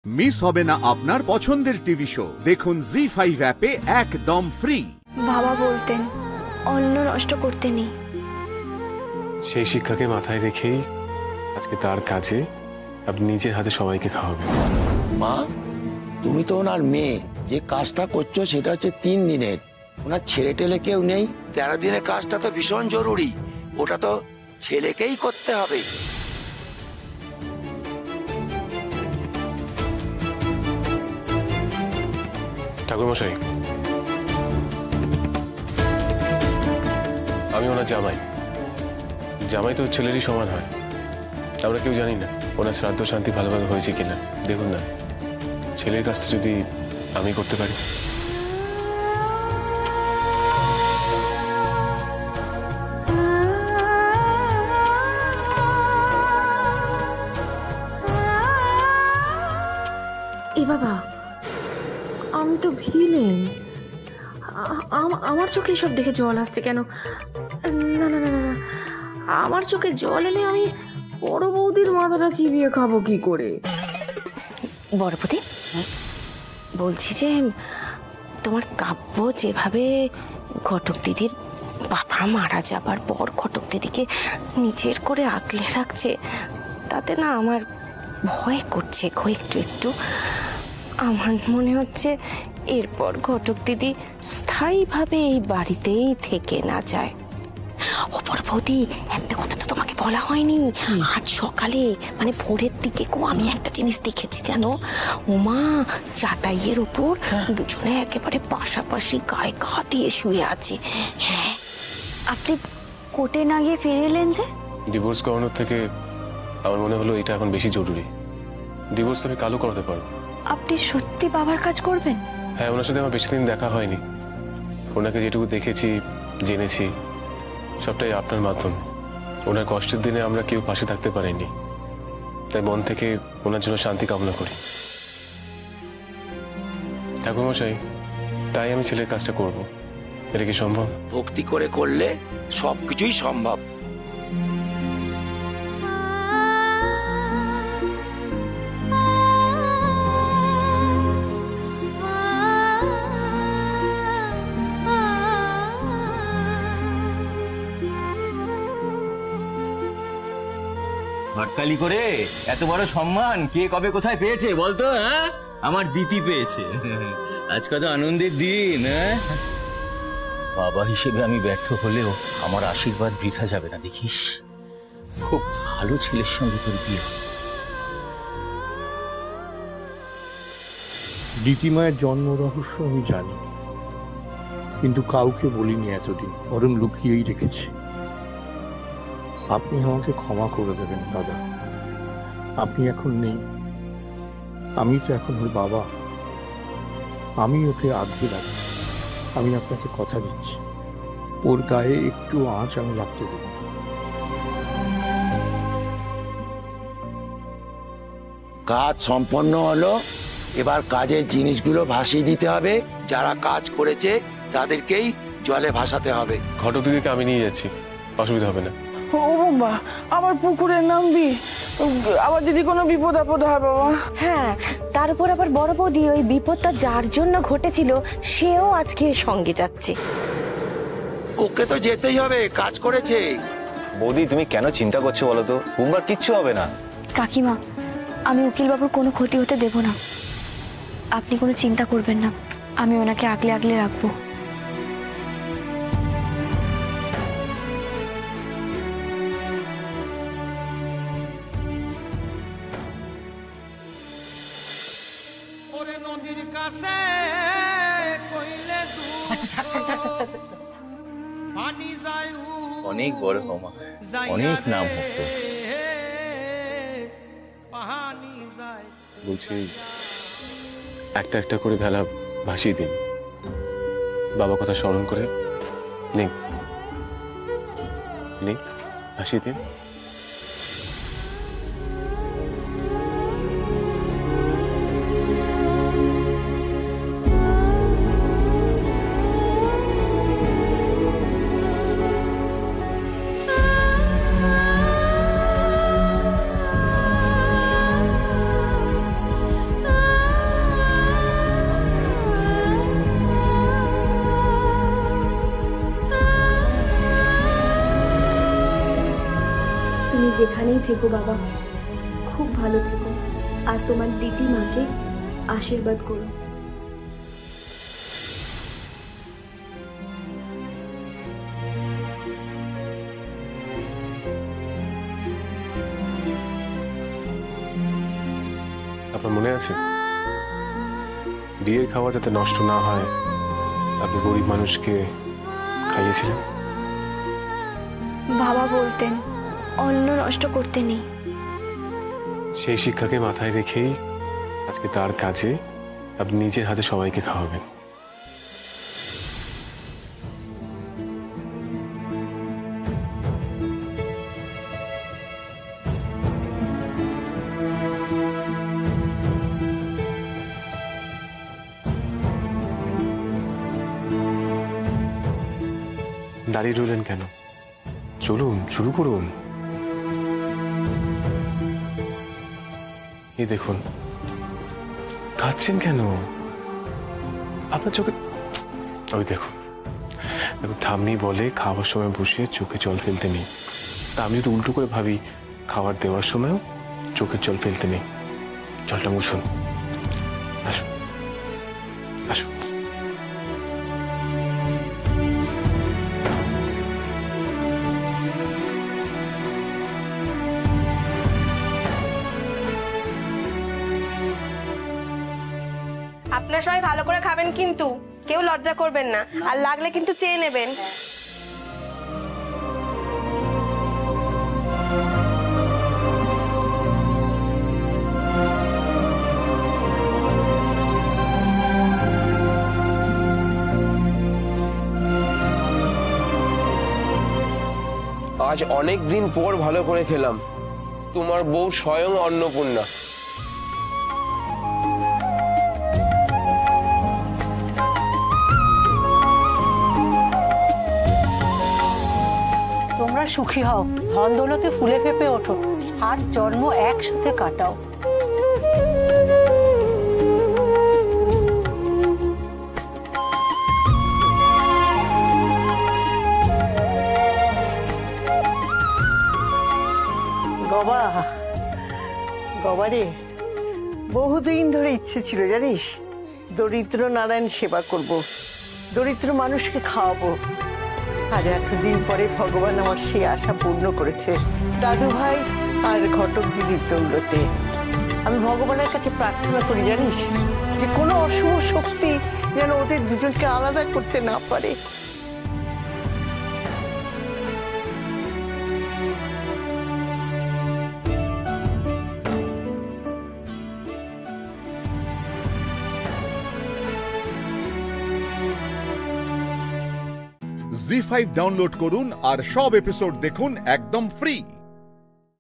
Miss হবে না আপনার পছন্দের টিভি শো। দেখুন জি5 অ্যাপে একদম ফ্রি। বাবা বলতেন অন্ন নষ্ট করতে নেই। সেই শিক্ষাকে মাথায় রেখেই আজকে তার কাজে আপনি নিজের হাতে সবাইকে খাওয়াবেন। মা, তুমি তো ওনার মেয়ে, যে কাজটা করছো সেটা হচ্ছে 3 দিনের। ওনার ছেলে টেলে কেউ নেই। 13 দিনের কাজটা তো ভীষণ জরুরি, ওটা তো ছেলেকেই করতে হবে। ঠাকুরমশাই, আমি ওনার জামাই। জামাই তো ছেলেরই সমান হয়। আমরা কেউ জানি না ওনার শ্রাদ্ধ শান্তি ভালোভাবে হয়েছে কিনা। দেখুন না, ছেলের কাজটা যদি আমি করতে পারি। এ বাবা, আমি তো ভিলেন। আমার চোখে সব দেখে জল আসছে কেন? না না না না, আমার চোখে জল এলে আমি বড় বৌদির মাথাটা চিবিয়ে খাবো কি করে? বড় বৌদি, বলছি যে তোমার কাব্য যেভাবে ঘটক দিদির বাবা মারা যাবার পর ঘটক দিদিকে নিজের করে আগলে রাখছে, তাতে না আমার ভয় করছে একটু একটু। আমার মনে হচ্ছে এরপর ঘটক দিদি স্থায়ীভাবে এই বাড়িতেই থেকে না যায়। ও বড় বৌদি, একটা কথা তো তোমাকে বলা হয়নি। আজ সকালে মানে ভোরের দিকে আমি একটা জিনিস দেখেছি জানো। ওমা, চাটাইয়ের উপর দুজনে একেবারে পাশাপাশি গায়ে গা দিয়ে শুয়ে আছে। হ্যাঁ, আপনি কোর্টে না গিয়ে ফিরে এলেন যে? ডিভোর্স করানোর থেকে আমার মনে হলো এটা এখন বেশি জরুরি। ডিভোর্স আমি কালো করাতে পারবো। আপনি সত্যি বাবার কাজ করবেন? হ্যাঁ, ওনার সাথে আমার বেশি দিন দেখা হয়নি। ওনাকে যেটুকু দেখেছি, জেনেছি, সবটাই আপনার মাধ্যমে। ওনার কষ্টের দিনে আমরা কেউ পাশে থাকতে পারিনি, তাই মন থেকে ওনার জন্য শান্তি কামনা করি। ঠাকুরমশাই, তাই আমি ছেলের কাজটা করব। এটা কি সম্ভব? ভক্তি করে করলে সবকিছুই সম্ভব। হটকালি করে এত বড় সম্মান কে কবে কোথায় পেয়েছে বলতো? হ্যাঁ, আমার দিতি পেয়েছে। আজ কত আনন্দের দিন। হ্যাঁ, বাবা হিসেবে আমি ব্যর্থ হলেও আমার আশীর্বাদ বৃথা যাবে না, দেখিস। খুব ভালো ছেলের সঙ্গে তোর বিয়ে। দিতিমায়ের জন্ম রহস্য আমি জানি, কিন্তু কাউকে বলিনি এতদিন, বরং লুকিয়েই রেখেছি। আপনি আমাকে ক্ষমা করে দেবেন দাদা। আপনি এখন নেই, আমি তো এখন ওর বাবা। আমি ওকে আগলে রাখি। আমি আপনাকে কথা দিচ্ছি, ওর গায়ে একটু আঁচ আমি লাগতে দেব। কাজ সম্পন্ন হলো, এবার কাজের জিনিসগুলো ভাসিয়ে দিতে হবে। যারা কাজ করেছে তাদেরকেই জলে ভাসাতে হবে। ঘটক দিদিকে আমি নিয়ে যাচ্ছি, অসুবিধা হবে না। ও বাবা, আবার পুকুরে নামবি? আবার যদি কোনো বিপদ আপদ হয় বাবা। হ্যাঁ, তার উপর আবার বড় বৌদি ওই বিপদটা যার জন্য ঘটেছিল সেও আজকে সঙ্গে যাচ্ছে। ওকে তো যেতেই হবে, কাজ করেছে। বৌদি, তুমি কেন চিন্তা করছো বলো তো? বুমবার কিচ্ছু হবে না। কাকিমা, আমি উকিল বাবুর কোনো ক্ষতি হতে দেব না। আপনি কোনো চিন্তা করবেন না, আমি ওনাকে আগলে আগলে রাখবো। অনেক বড় হমা, অনেক নাম হতো। বলছি, একটা একটা করে ভেলা ভাসিয়ে দিন, বাবা কথা স্মরণ করে। নিন, ভাসিয়ে দিন। যেখানেই থেকো বাবা, খুব ভালো থেকো, আর তোমার দিদি মাকে আশীর্বাদ করো। আপনার মনে আছে বিয়ের খাওয়া যাতে নষ্ট না হয় আপনি গরিব মানুষকে খাইয়েছিলেন? বাবা বলতেন অন্ন নষ্ট করতে নেই। সেই শিক্ষাকে মাথায় রেখেই আজকে তার কাজে আপনি নিজের হাতে সবাইকে খাওয়াবেন। দাঁড়িয়ে রইলেন কেন? চলুন, শুরু করুন। এই দেখুন, খাচ্ছেন কেন? আপনার চোখে ওই দেখুন, ঠাম্মি বলে খাওয়ার সময় বসে চোখে জল ফেলতে নেই। তা আমি যদি উল্টো করে ভাবি খাবার দেওয়ার সময়ও চোখের জল ফেলতে নেই। জলটা মুছুন। আসুন আসুন। আপনারা সবাই ভালো করে খাবেন, কিন্তু কেউ লজ্জা করবেন না, আর লাগলে কিন্তু চেয়ে নেবেন। আজ অনেক দিন পর ভালো করে খেলাম। তোমার বউ স্বয়ং অন্নপূর্ণা। তোমরা সুখী হও, ধন দৌলতে ফুলে ফেপে ওঠো, 7 জন্ম একসাথে কাটাও। গবা, গবারে, বহুদিন ধরে ইচ্ছে ছিল জানিস, দরিদ্র নারায়ণ সেবা করব, দরিদ্র মানুষকে খাওয়াবো। আর এতদিন পরে ভগবান আমার সেই আশা পূর্ণ করেছে দাদু ভাই আর ঘটক দিদির দৌলতে। আমি ভগবানের কাছে প্রার্থনা করি জানিস, যে কোনো অশুভ শক্তি যেন ওদের দুজনকে আলাদা করতে না পারে। জি5 ডাউনলোড করুন আর সব এপিসোড দেখুন একদম ফ্রি।